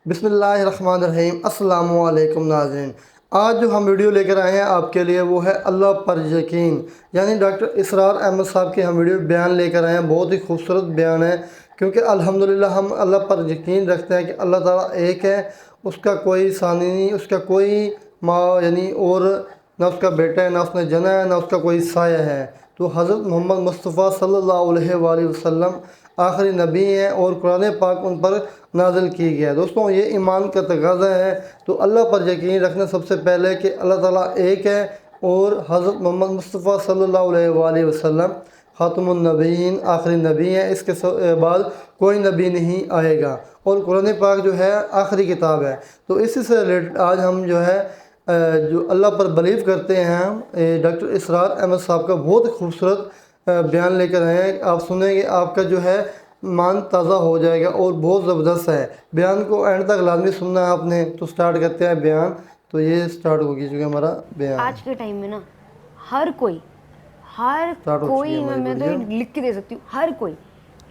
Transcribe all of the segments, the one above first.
بسم اللہ الرحمن الرحیم۔ السلام علیکم ناظرین، آج جو ہم ویڈیو لے کر آئے ہیں آپ کے لیے وہ ہے اللہ پر یقین، یعنی ڈاکٹر اسرار احمد صاحب کی ہم ویڈیو بیان لے کر آئے ہیں۔ بہت ہی خوبصورت بیان ہے، کیونکہ الحمدللہ ہم اللہ پر یقین رکھتے ہیں کہ اللہ تعالیٰ ایک ہے، اس کا کوئی ثانی نہیں، اس کا کوئی ماں یعنی اور نہ اس کا بیٹا ہے، نہ اس نے جنا ہے، نہ اس کا کوئی سایہ ہے۔ تو حضرت محمد مصطفیٰ صلی اللہ علیہ وآلہ وسلم آخری نبی ہیں اور قرآن پاک ان پر نازل کی گیا ہے۔ دوستوں، یہ ایمان کا تقاضا ہے، تو اللہ پر یقین رکھنا سب سے پہلے کہ اللہ تعالیٰ ایک ہے اور حضرت محمد مصطفیٰ صلی اللہ علیہ وآلہ وسلم خاتم النبیین آخری نبی ہیں، اس کے بعد کوئی نبی نہیں آئے گا، اور قرآن پاک جو ہے آخری کتاب ہے۔ تو اسی سے ریلیٹڈ آج ہم جو ہے جو اللہ پر بلیو کرتے ہیں، ڈاکٹر اسرار احمد صاحب کا بہت خوبصورت بیان لے کر آئے ہیں۔ آپ سنیں گے، آپ کا جو ہے مان تازہ ہو جائے گا اور بہت زبردست ہے۔ بیان کو اینڈ تک لازمی سننا ہے آپ نے۔ تو سٹارٹ کرتے ہیں بیان۔ تو یہ سٹارٹ ہو گئی چونکہ ہمارا بیان آج کے ٹائم میں نا ہر کوئی میں تو لکھ کے دے سکتی ہوں، ہر کوئی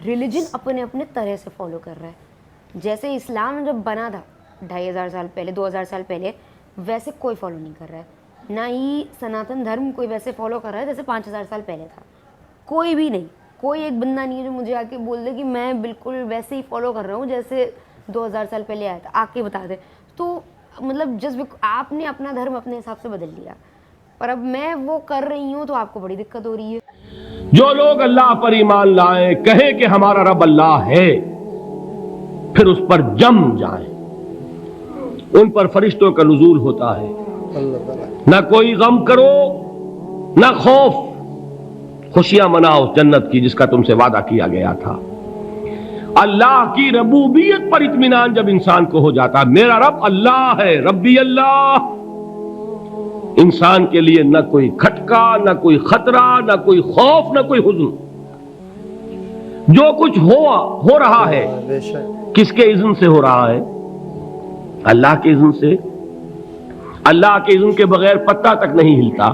ریلیجن اپنے اپنے طرح سے فالو کر رہا ہے۔ جیسے اسلام جب بنا تھا 2500 سال پہلے، 2000 سال پہلے، ویسے کوئی فالو نہیں کر رہا ہے۔ نہ ہی سناتن دھرم کوئی ویسے فالو کر رہا ہے جیسے 5000 سال پہلے تھا۔ کوئی بھی نہیں، کوئی ایک بندہ نہیں ہے جو مجھے آ کے بول دے کہ میں بالکل ویسے ہی فالو کر رہا ہوں جیسے 2000 سال پہلے آیا تھا، آ کے بتا دے۔ تو مطلب جسٹ آپ نے اپنا دھرم اپنے حساب سے بدل لیا، پر اب میں وہ کر رہی ہوں تو آپ کو بڑی دقت ہو رہی ہے۔ جو لوگ اللہ پر ایمان لائیں، کہیں کہ ہمارا رب اللہ ہے، پھر اس پر جم جائیں، ان پر فرشتوں کا نزول ہوتا ہے۔ نہ کوئی غم کرو نہ خوف، خوشیاں مناؤ جنت کی جس کا تم سے وعدہ کیا گیا تھا۔ اللہ کی ربوبیت پر اطمینان جب انسان کو ہو جاتا، میرا رب اللہ ہے، ربی اللہ، انسان کے لیے نہ کوئی کھٹکا، نہ کوئی خطرہ، نہ کوئی خوف، نہ کوئی حزن۔ جو کچھ ہو رہا ہے کس کے اذن سے ہو رہا ہے؟ اللہ کے اذن سے۔ اللہ کے اذن کے بغیر پتہ تک نہیں ہلتا۔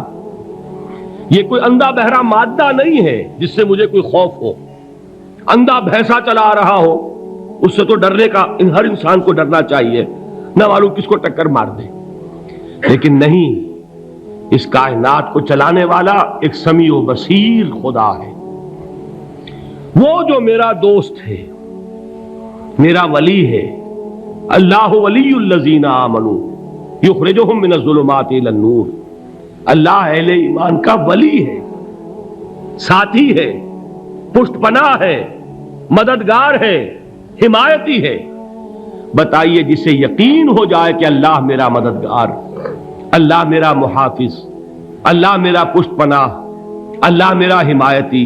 یہ کوئی اندھا بہرا مادہ نہیں ہے جس سے مجھے کوئی خوف ہو۔ اندھا بھینسا چلا آ رہا ہو، اس سے تو ڈرنے کا ہر انسان کو ڈرنا چاہیے، نہ معلوم کس کو ٹکر مار دے۔ لیکن نہیں، اس کائنات کو چلانے والا ایک سمیع و بصیر خدا ہے۔ وہ جو میرا دوست ہے، میرا ولی ہے۔ اللہ ولی الذین آمنوا یخرجہم من الظلمات الی النور۔ اللہ اہل ایمان کا ولی ہے، ساتھی ہے، پشت پناہ ہے، مددگار ہے، حمایتی ہے۔ بتائیے، جسے یقین ہو جائے کہ اللہ میرا مددگار، اللہ میرا محافظ، اللہ میرا پشت پناہ، اللہ میرا حمایتی،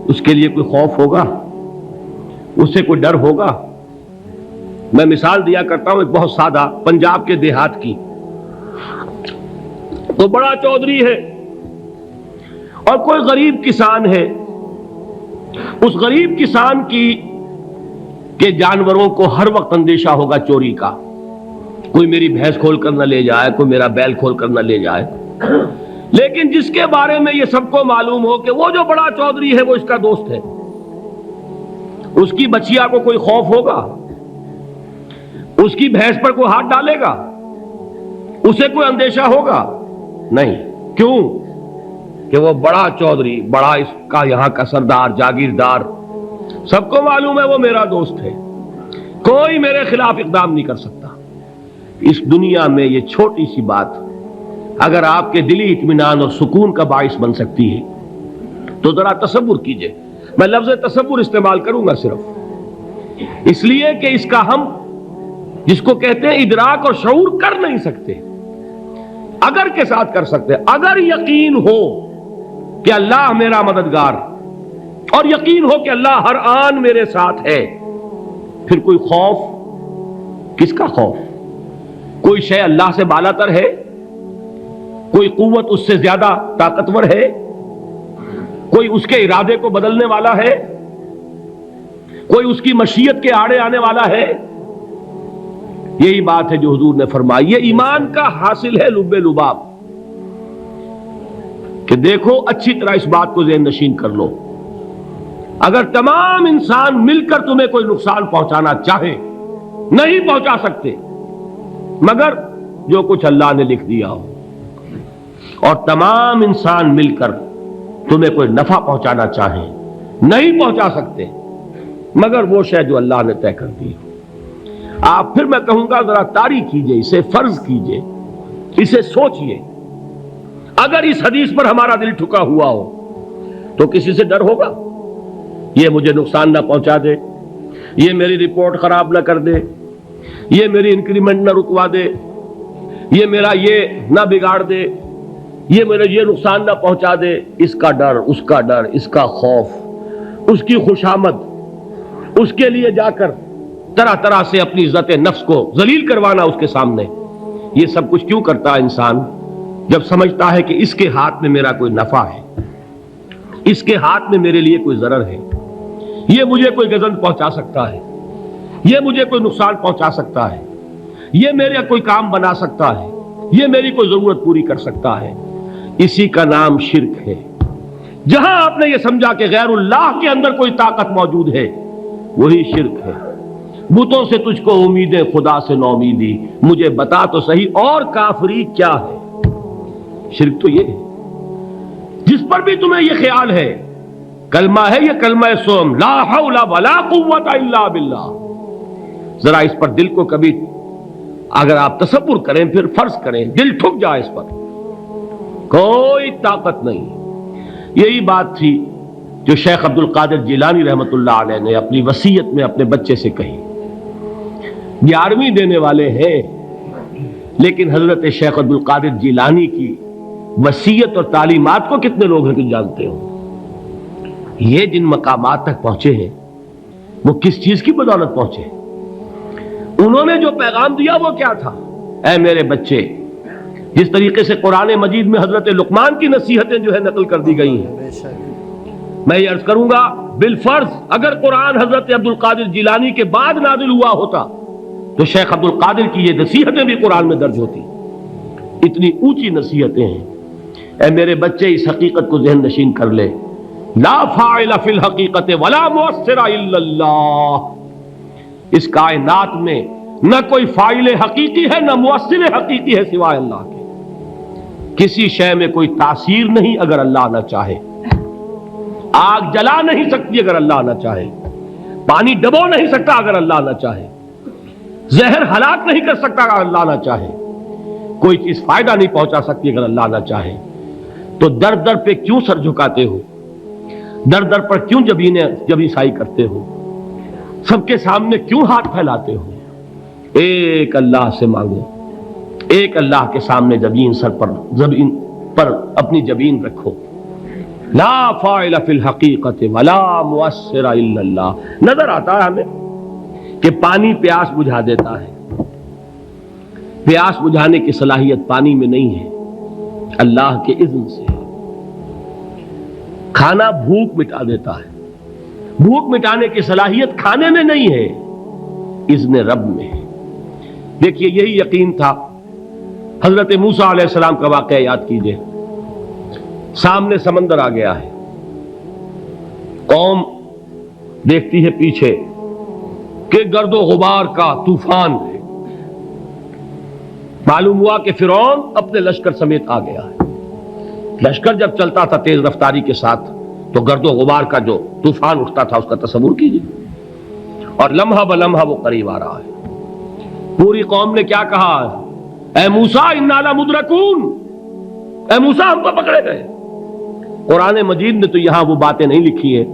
اس کے لیے کوئی خوف ہوگا؟ اس سے کوئی ڈر ہوگا؟ میں مثال دیا کرتا ہوں ایک بہت سادہ، پنجاب کے دیہات کی۔ تو بڑا چودھری ہے اور کوئی غریب کسان ہے۔ اس غریب کسان کے جانوروں کو ہر وقت اندیشہ ہوگا چوری کا، کوئی میری بھینس کھول کر نہ لے جائے، کوئی میرا بیل کھول کر نہ لے جائے۔ لیکن جس کے بارے میں یہ سب کو معلوم ہو کہ وہ جو بڑا چودھری ہے وہ اس کا دوست ہے، اس کی بچیا کو کوئی خوف ہوگا؟ اس کی بھینس پر کوئی ہاتھ ڈالے گا؟ اسے کوئی اندیشہ ہوگا؟ نہیں۔ کیوں؟ کہ وہ بڑا چودھری، بڑا اس کا یہاں کا سردار، جاگیردار، سب کو معلوم ہے وہ میرا دوست ہے، کوئی میرے خلاف اقدام نہیں کر سکتا۔ اس دنیا میں یہ چھوٹی سی بات اگر آپ کے دلی اطمینان اور سکون کا باعث بن سکتی ہے تو ذرا تصور کیجئے۔ میں لفظ تصور استعمال کروں گا صرف اس لیے کہ اس کا ہم جس کو کہتے ہیں ادراک اور شعور کر نہیں سکتے، اگر کے ساتھ کر سکتے۔ اگر یقین ہو کہ اللہ میرا مددگار اور یقین ہو کہ اللہ ہر آن میرے ساتھ ہے، پھر کوئی خوف؟ کس کا خوف؟ کوئی شے اللہ سے بالاتر ہے؟ کوئی قوت اس سے زیادہ طاقتور ہے؟ کوئی اس کے ارادے کو بدلنے والا ہے؟ کوئی اس کی مشیت کے آڑے آنے والا ہے؟ یہی بات ہے جو حضور نے فرمائی۔ یہ ایمان کا حاصل ہے لب لباب، کہ دیکھو اچھی طرح اس بات کو ذہن نشین کر لو، اگر تمام انسان مل کر تمہیں کوئی نقصان پہنچانا چاہے نہیں پہنچا سکتے مگر جو کچھ اللہ نے لکھ دیا ہو. اور تمام انسان مل کر تمہیں کوئی نفع پہنچانا چاہیں نہیں پہنچا سکتے مگر وہ شے جو اللہ نے طے کر دی ہو. آپ پھر میں کہوں گا ذرا طاری کیجئے، اسے فرض کیجئے، اسے سوچئے. اگر اس حدیث پر ہمارا دل ٹھکا ہوا ہو تو کسی سے ڈر ہوگا؟ یہ مجھے نقصان نہ پہنچا دے، یہ میری رپورٹ خراب نہ کر دے، یہ میری انکریمنٹ نہ رکوا دے، یہ میرا یہ نہ بگاڑ دے، یہ میرا یہ نقصان نہ پہنچا دے. اس کا ڈر، اس کا ڈر، اس کا خوف، اس کی خوشامد، اس کے لیے جا کر طرح طرح سے اپنی عزت نفس کو ذلیل کروانا اس کے سامنے. یہ سب کچھ کیوں کرتا ہے انسان؟ جب سمجھتا ہے کہ اس کے ہاتھ میں میرا کوئی نفع ہے، اس کے ہاتھ میں میرے لیے کوئی ضرر ہے، یہ مجھے کوئی گزن پہنچا سکتا ہے، یہ مجھے کوئی نقصان پہنچا سکتا ہے، یہ میرا کوئی کام بنا سکتا ہے، یہ میری کوئی ضرورت پوری کر سکتا ہے. اسی کا نام شرک ہے. جہاں آپ نے یہ سمجھا کہ غیر اللہ کے اندر کوئی طاقت موجود ہے وہی شرک ہے. بتوں سے تجھ کو امیدیں، خدا سے نو امیدی، مجھے بتا تو صحیح اور کافری کیا ہے. شرک تو یہ ہے. جس پر بھی تمہیں یہ خیال ہے کلمہ ہے، یہ کلمہ سوم لا حول ولا قوت الا باللہ، ذرا اس پر دل کو کبھی اگر آپ تصور کریں، پھر فرض کریں، دل ٹھک جائے اس پر، کوئی طاقت نہیں. یہی بات تھی جو شیخ عبد القادر جیلانی رحمۃ اللہ علیہ نے اپنی وصیت میں اپنے بچے سے کہی. 11ویں دینے والے ہیں لیکن حضرت شیخ عبد القادر جیلانی کی وصیت اور تعلیمات کو کتنے لوگ ہیں کہ جانتے ہو؟ یہ جن مقامات تک پہنچے ہیں وہ کس چیز کی بدولت پہنچے؟ انہوں نے جو پیغام دیا وہ کیا تھا؟ اے میرے بچے، جس طریقے سے قرآن مجید میں حضرت لقمان کی نصیحتیں جو ہے نقل کر دی گئی ہیں، میں یہ عرض کروں گا بالفرض اگر قرآن حضرت عبد القادر جیلانی کے بعد نازل ہوا ہوتا تو شیخ عبد القادر کی یہ نصیحتیں بھی قرآن میں درج ہوتی. اتنی اونچی نصیحتیں ہیں. اے میرے بچے، اس حقیقت کو ذہن نشین کر لے، لا فاعل فی الحقیقت ولا مؤثر الا اللہ. اس کائنات میں نہ کوئی فاعل حقیقی ہے نہ مؤثر حقیقی ہے سوائے اللہ کے. کسی شے میں کوئی تاثیر نہیں اگر اللہ نہ چاہے. آگ جلا نہیں سکتی اگر اللہ نہ چاہے، پانی ڈبو نہیں سکتا اگر اللہ نہ چاہے، زہر ہلاک نہیں کر سکتا اگر اللہ نہ چاہے، کوئی چیز فائدہ نہیں پہنچا سکتی اگر اللہ نہ چاہے. تو در در پہ کیوں سر جھکاتے ہو؟ در در پر کیوں جبیں سائی کرتے ہو؟ سب کے سامنے کیوں ہاتھ پھیلاتے ہو؟ ایک اللہ سے مانگو، ایک اللہ کے سامنے زمین پر اپنی جبین رکھو. لا فاعل فی الحقیقت ولا مؤثر الا اللہ. نظر آتا ہے ہمیں کہ پانی پیاس بجھا دیتا ہے. پیاس بجھانے کی صلاحیت پانی میں نہیں ہے، اللہ کے اذن سے. کھانا بھوک مٹا دیتا ہے، بھوک مٹانے کی صلاحیت کھانے میں نہیں ہے، اذن رب میں ہے. دیکھیے یہی یقین تھا. حضرت موسیٰ علیہ السلام کا واقعہ یاد کیجئے. سامنے سمندر آ گیا ہے، قوم دیکھتی ہے پیچھے کہ گرد و غبار کا طوفان ہے. معلوم ہوا کہ فرعون اپنے لشکر سمیت آ گیا ہے. لشکر جب چلتا تھا تیز رفتاری کے ساتھ تو گرد و غبار کا جو طوفان اٹھتا تھا اس کا تصور کیجیے. اور لمحہ بلمحہ وہ قریب آ رہا ہے. پوری قوم نے کیا کہا؟ اے موسیٰ انا لمدرکون، اے موسیٰ ہم تو پکڑے گئے. قرآن مجید نے تو یہاں وہ باتیں نہیں لکھی ہیں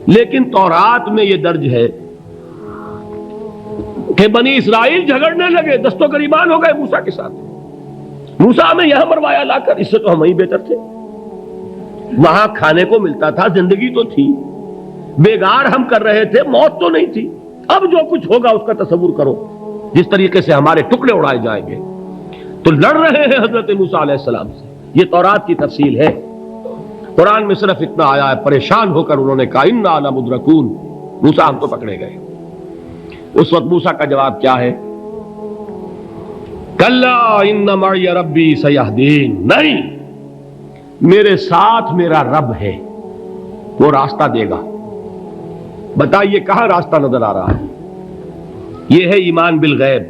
لیکن تورات میں یہ درج ہے کہ بنی اسرائیل جھگڑنے لگے، دست و گریبان ہو گئے موسیٰ کے ساتھ. موسیٰ ہمیں یہاں مروایا لا کر، اس سے تو ہم ہی بہتر تھے. وہاں کھانے کو ملتا تھا، زندگی تو تھی، بیگار ہم کر رہے تھے، موت تو نہیں تھی. اب جو کچھ ہوگا اس کا تصور کرو، جس طریقے سے ہمارے ٹکڑے اڑائے جائیں گے. تو لڑ رہے ہیں حضرت موسیٰ علیہ السلام سے. یہ تورات کی تفصیل ہے. قرآن میں صرف اتنا آیا ہے، پریشان ہو کر انہوں نے کہا انا لمدرکون، موسیٰ ہم تو پکڑے گئے. اس وقت موسیٰ کا جواب کیا ہے؟ کلا ان معی ربی سیہدین. نہیں، میرے ساتھ میرا رب ہے، وہ راستہ دے گا. بتائیے کہاں راستہ نظر آ رہا ہے؟ یہ ہے ایمان بالغیب.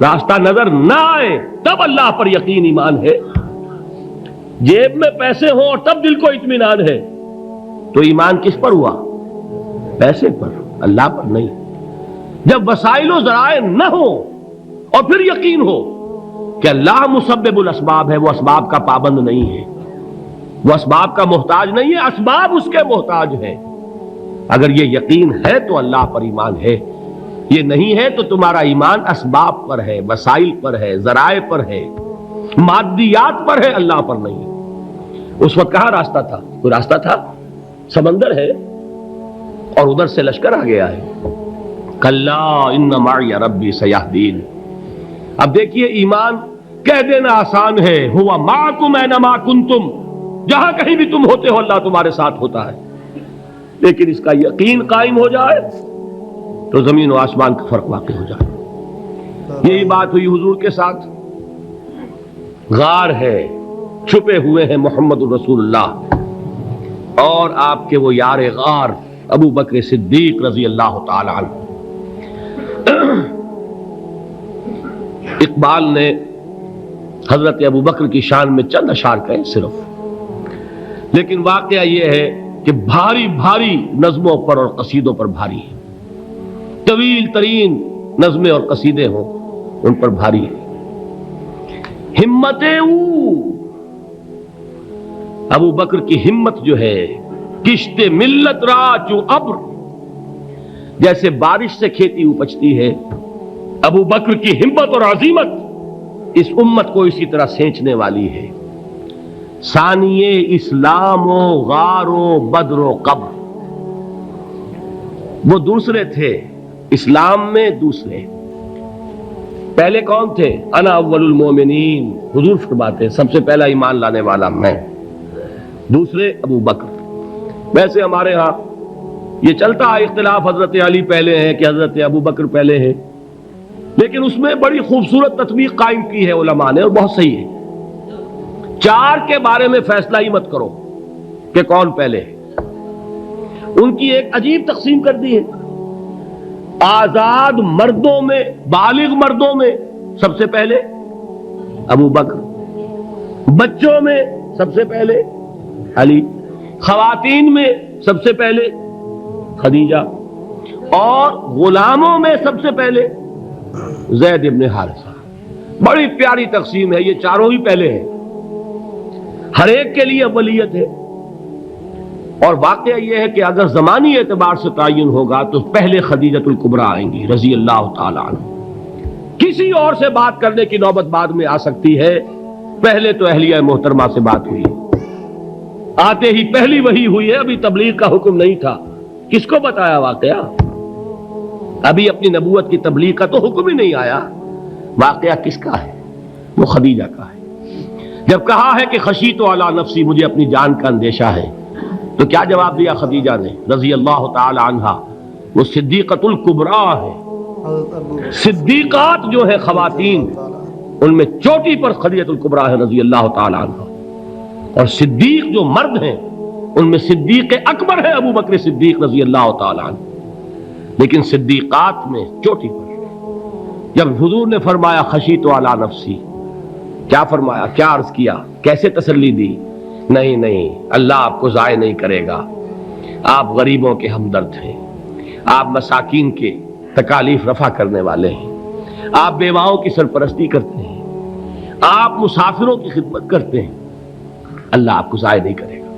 راستہ نظر نہ آئے تب اللہ پر یقین ایمان ہے. جیب میں پیسے ہوں اور تب دل کو اطمینان ہے تو ایمان کس پر ہوا؟ پیسے پر، اللہ پر نہیں. جب وسائل و ذرائع نہ ہو اور پھر یقین ہو کہ اللہ مسبب الاسباب ہے، وہ اسباب کا پابند نہیں ہے، وہ اسباب کا محتاج نہیں ہے، اسباب اس کے محتاج ہیں. اگر یہ یقین ہے تو اللہ پر ایمان ہے، یہ نہیں ہے تو تمہارا ایمان اسباب پر ہے، وسائل پر ہے، ذرائع پر ہے، مادیات پر ہے، اللہ پر نہیں. اس وقت کہاں راستہ تھا؟ کوئی راستہ تھا؟ سمندر ہے اور ادھر سے لشکر آ گیا ہے. کلا ان معی ربی سیہدین. اب دیکھیے ایمان کہہ دینا آسان ہے، ہوا معکم اینما کنتم، جہاں کہیں بھی تم ہوتے ہو اللہ تمہارے ساتھ ہوتا ہے. لیکن اس کا یقین قائم ہو جائے تو زمین و آسمان کا فرق واقع ہو جائے. یہی بات ہوئی حضور کے ساتھ. غار ہے، چھپے ہوئے ہیں محمد الرسول اللہ اور آپ کے وہ یار غار ابو بکر صدیق رضی اللہ تعالی عنہ. اقبال نے حضرت ابو بکر کی شان میں چند اشعار کہے صرف، لیکن واقعہ یہ ہے کہ بھاری بھاری نظموں پر اور قصیدوں پر بھاری ہے. طویل ترین نظمیں اور قصیدے ہوں ان پر بھاری ہے. ہمتیں ابو بکر کی ہمت جو ہے، کشت ملت را چو ابر، جیسے بارش سے کھیتی اپجتی ہے، ابو بکر کی ہمت اور عزیمت اس امت کو اسی طرح سینچنے والی ہے. ثانیے اسلام و غار و بدر و قبر، وہ دوسرے تھے اسلام میں، دوسرے. پہلے کون تھے؟ انا اول المومنین، حضور فرماتے ہیں سب سے پہلا ایمان لانے والا میں. دوسرے ابو بکر. ویسے ہمارے ہاں یہ چلتا ہے اختلاف، حضرت علی پہلے ہیں کہ حضرت ابو بکر پہلے ہیں، لیکن اس میں بڑی خوبصورت تطبیق قائم کی ہے علماء نے اور بہت صحیح ہے. چار کے بارے میں فیصلہ ہی مت کرو کہ کون پہلے ہے. ان کی ایک عجیب تقسیم کر دی ہے. آزاد مردوں میں، بالغ مردوں میں سب سے پہلے ابو بکر، بچوں میں سب سے پہلے علی، خواتین میں سب سے پہلے خدیجہ، اور غلاموں میں سب سے پہلے زید ابن حارثہ. بڑی پیاری تقسیم ہے، یہ چاروں ہی پہلے ہیں، ہر ایک کے لیے اولیت ہے. اور واقعہ یہ ہے کہ اگر زمانی اعتبار سے تعین ہوگا تو پہلے خدیجۃ الکبریٰ آئیں گی رضی اللہ تعالی عنہ. کسی اور سے بات کرنے کی نوبت بعد میں آ سکتی ہے، پہلے تو اہلیہ محترمہ سے بات ہوئی، آتے ہی پہلی وحی ہوئی ہے. ابھی تبلیغ کا حکم نہیں تھا، کس کو بتایا واقعہ؟ ابھی اپنی نبوت کی تبلیغ کا تو حکم ہی نہیں آیا. واقعہ کس کا ہے؟ وہ خدیجہ کا ہے. جب کہا ہے کہ خشیت علی نفسی، مجھے اپنی جان کا اندیشہ ہے، تو کیا جواب دیا خدیجہ نے رضی اللہ تعالی عنہا؟ وہ صدیقۃ الکبریٰ ہے. صدیقات جو ہے خواتین، ان میں چوٹی پر خدیجۃ الکبریٰ ہے رضی اللہ تعالی عنہا. اور صدیق جو مرد ہیں ان میں صدیق اکبر ہے ابو بکر صدیق رضی اللہ تعالی عنہ. لیکن صدیقات میں چوٹی پر. جب حضور نے فرمایا خشیت علی نفسی، کیا فرمایا؟ کیا عرض کیا؟ کیسے تسلی دی؟ نہیں نہیں، اللہ آپ کو ضائع نہیں کرے گا. آپ غریبوں کے ہمدرد ہیں، آپ مساکین کے تکالیف رفع کرنے والے ہیں، آپ بیواؤں کی سرپرستی کرتے ہیں، آپ مسافروں کی خدمت کرتے ہیں. اللہ آپ کو ضائع نہیں کرے گا.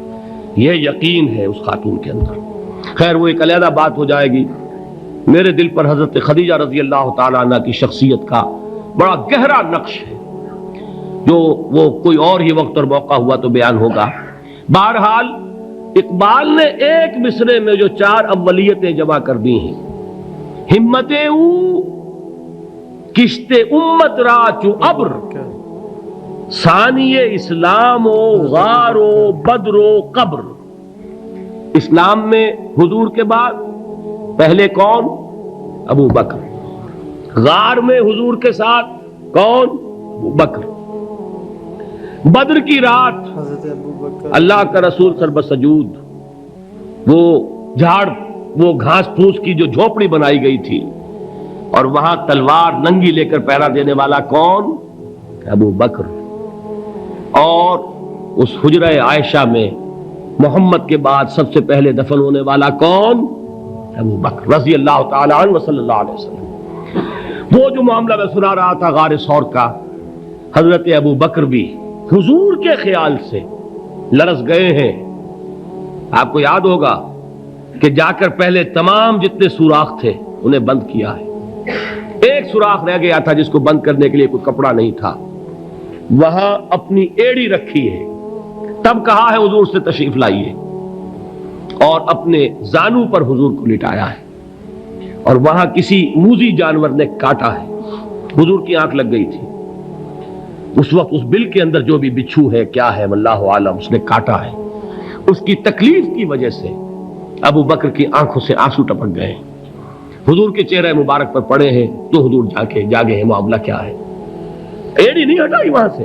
یہ یقین ہے اس خاتون کے اندر. خیر وہ ایک علیحدہ بات ہو جائے گی. میرے دل پر حضرت خدیجہ رضی اللہ تعالیٰ عنہ کی شخصیت کا بڑا گہرا نقش ہے، جو وہ کوئی اور ہی وقت اور موقع ہوا تو بیان ہوگا. بہرحال اقبال نے ایک مصرے میں جو چار اولیتیں جمع کر دی ہیں، ہمتیں او کشت امت را چو ابر، ثانی اسلام و غار و بدر و قبر. اسلام میں حضور کے بعد پہلے کون؟ ابو بکر. غار میں حضور کے ساتھ کون؟ ابو بکر. بدر کی رات اللہ کا رسول سر بسجود، وہ جھاڑ، وہ گھاس پھوس کی جو جھوپڑی بنائی گئی تھی، اور وہاں تلوار ننگی لے کر پہرا دینے والا کون؟ ابو بکر. اور اس حجرہ عائشہ میں محمد کے بعد سب سے پہلے دفن ہونے والا کون؟ ابو بکر رضی اللہ تعالی عنہ صلی اللہ علیہ وسلم. وہ جو معاملہ میں سنا رہا تھا غار ثور کا، حضرت ابو بکر بھی حضور کے خیال سے لرز گئے ہیں. آپ کو یاد ہوگا کہ جا کر پہلے تمام جتنے سوراخ تھے انہیں بند کیا ہے. ایک سوراخ رہ گیا تھا جس کو بند کرنے کے لیے کوئی کپڑا نہیں تھا، وہاں اپنی ایڑی رکھی ہے. تب کہا ہے حضور سے تشریف لائیے، اور اپنے زانو پر حضور کو لٹایا ہے، اور وہاں کسی موذی جانور نے کاٹا ہے. حضور کی آنکھ لگ گئی تھی اس وقت. اس بل کے اندر جو بھی بچھو ہے کیا ہے واللہ عالم، اس نے کاٹا ہے. اس کی تکلیف کی وجہ سے ابو بکر کی آنکھوں سے آنسو ٹپک گئے. حضور کے چہرے مبارک پر پڑے ہیں تو حضور جاگے ہیں. معاملہ کیا ہے؟ ایڑی نہیں ہٹائی وہاں سے،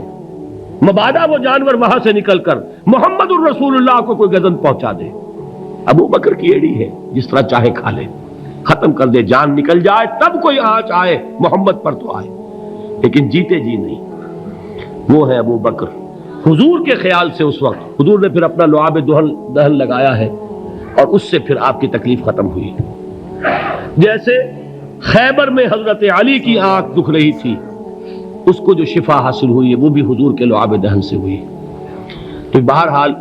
مبادا وہ جانور وہاں سے نکل کر محمد الرسول اللہ کو کوئی گزن پہنچا دے. ابو بکر کی ایڑی ہے، جس طرح چاہے کھا لے، ختم کر دے، جان نکل جائے تب کوئی آنچ آئے محمد پر تو آئے، لیکن جیتے جی نہیں. وہ ہے ابو بکر. حضور کے خیال سے اس وقت حضور نے پھر اپنا لعاب دہن لگایا ہے، اور اس سے پھر آپ کی تکلیف ختم ہوئی. جیسے خیبر میں حضرت علی کی آنکھ دکھ رہی تھی، اس کو جو شفا حاصل ہوئی ہے وہ بھی حضور کے لعاب دہن سے ہوئی. تو بہرحال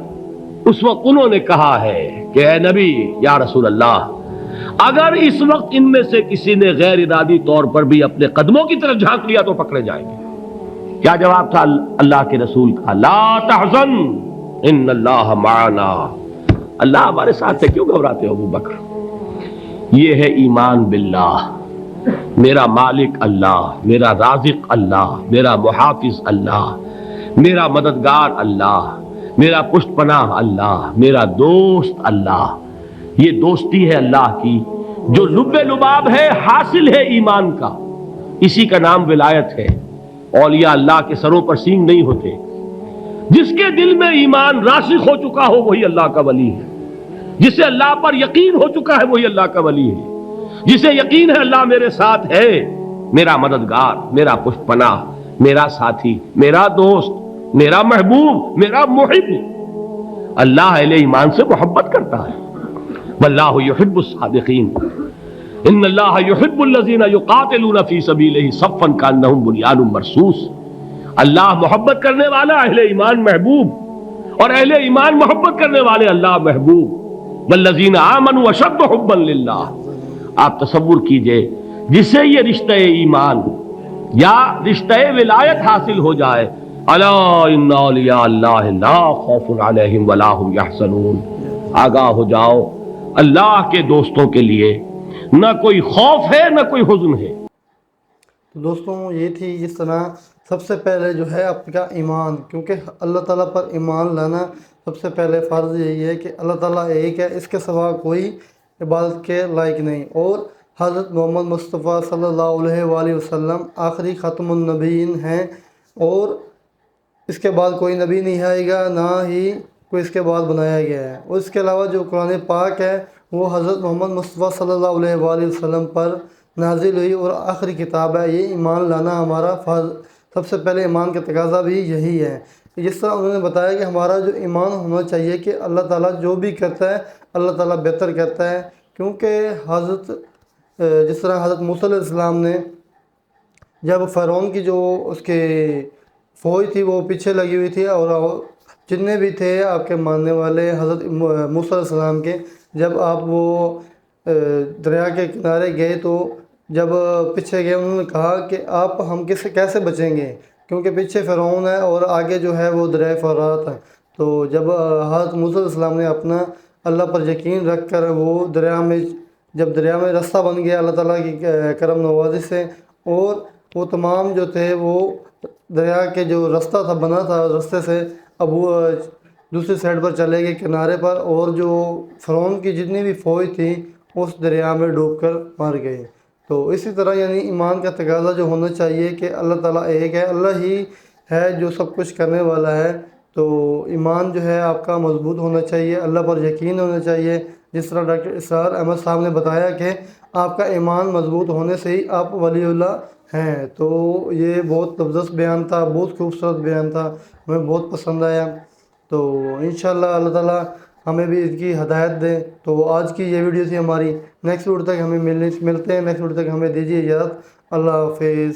اس وقت انہوں نے کہا ہے کہ اے نبی یا رسول اللہ، اگر اس وقت ان میں سے کسی نے غیر ارادی طور پر بھی اپنے قدموں کی طرف جھانک لیا تو پکڑے جائیں گے. کیا جواب تھا اللہ کے رسول کا؟ لا تحزن ان اللہ معنا. اللہ ہمارے ساتھ ہے، کیوں گھبراتے ہو ابو بکر؟ یہ ہے ایمان باللہ. میرا مالک اللہ، میرا رازق اللہ، میرا محافظ اللہ، میرا مددگار اللہ، میرا پشت پناہ اللہ، میرا دوست اللہ. یہ دوستی ہے اللہ کی جو لب لباب ہے، حاصل ہے ایمان کا. اسی کا نام ولایت ہے. اولیاء اللہ کے سروں پر سینگ نہیں ہوتے. جس کے دل میں ایمان راسخ ہو چکا ہو وہی اللہ کا ولی ہے. جسے اللہ پر یقین ہو چکا ہے وہی اللہ کا ولی ہے. جسے یقین ہے اللہ میرے ساتھ ہے، میرا مددگار، میرا پشت پناہ، میرا ساتھی، میرا دوست، میرا محبوب، میرا محب. اللہ اہل ایمان سے محبت کرتا ہے. واللہ یحب الصادقین. ان اللہ یحب الذین یقاتلون فی سبیلہ صفا کانہم بنیان مرصوص. اللہ محبت کرنے والا، اہل ایمان محبوب، اور اہل ایمان محبت کرنے والے اللہ محبوب. والذین آمنوا اشد حبا للہ. آپ تصور کیجئے جسے یہ رشتہ ایمان یا رشتہ ولایت حاصل ہو جائے، الا ان اولیاء اللہ لا خوف علیہم ولا هم یحزنون. آگاہ ہو جاؤ، اللہ کے دوستوں کے لیے نہ کوئی خوف ہے نہ کوئی حزن ہے. تو دوستوں یہ تھی جس طرح سب سے پہلے جو ہے آپ کا ایمان، کیونکہ اللہ تعالیٰ پر ایمان لانا سب سے پہلے فرض یہی ہے کہ اللہ تعالیٰ ایک ہے، اس کے سوا کوئی عبادت کے لائق نہیں. اور حضرت محمد مصطفیٰ صلی اللہ علیہ وآلہ وسلم آخری ختم النبیین ہیں، اور اس کے بعد کوئی نبی نہیں آئے گا، نہ ہی کوئی اس کے بعد بنایا گیا ہے. اور اس کے علاوہ جو قرآن پاک ہے وہ حضرت محمد مصطفیٰ صلی اللہ علیہ وآلہ وسلم پر نازل ہوئی اور آخری کتاب ہے. یہ ایمان لانا ہمارا فرض، سب سے پہلے ایمان کا تقاضا بھی یہی ہے. جس طرح انہوں نے بتایا کہ ہمارا جو ایمان ہونا چاہیے کہ اللہ تعالیٰ جو بھی کرتا ہے اللہ تعالیٰ بہتر کرتا ہے. کیونکہ جس طرح حضرت موسیٰ علیہ السلام نے جب فرعون کی جو اس کے فوج تھی وہ پیچھے لگی ہوئی تھی، اور جتنے بھی تھے آپ کے ماننے والے حضرت موسیٰ علیہ السلام کے، جب آپ وہ دریا کے کنارے گئے تو جب پیچھے گئے انہوں نے کہا کہ آپ ہم کیسے بچیں گے، کیونکہ پیچھے فرعون ہے اور آگے جو ہے وہ دریائے فرات ہے. تو جب حضرت موسیٰ علیہ السلام نے اپنا اللہ پر یقین رکھ کر وہ دریا میں رستہ بن گیا اللہ تعالیٰ کی کرم نوازی سے، اور وہ تمام جو تھے وہ دریا کے جو رستہ تھا بنا تھا رستے سے اب وہ دوسری سائڈ پر چلے گئے کنارے پر، اور جو فرعون کی جتنی بھی فوج تھی اس دریا میں ڈوب کر مر گئے. تو اسی طرح یعنی ایمان کا تقاضا جو ہونا چاہیے کہ اللہ تعالیٰ ایک ہے، اللہ ہی ہے جو سب کچھ کرنے والا ہے. تو ایمان جو ہے آپ کا مضبوط ہونا چاہیے، اللہ پر یقین ہونا چاہیے، جس طرح ڈاکٹر اسرار احمد صاحب نے بتایا کہ آپ کا ایمان مضبوط ہونے سے ہی آپ ولی اللہ ہیں، تو یہ بہت زبردست بیان تھا، بہت خوبصورت بیان تھا، ہمیں بہت پسند آیا۔ تو انشاءاللہ اللہ تعالیٰ ہمیں بھی اس کی ہدایت دے۔ تو آج کی یہ ویڈیو تھی ہماری، نیکسٹ ویڈیو تک ہمیں ملتے ہیں، نیکسٹ ویڈیو تک ہمیں دیجیے اجازت، اللہ حافظ۔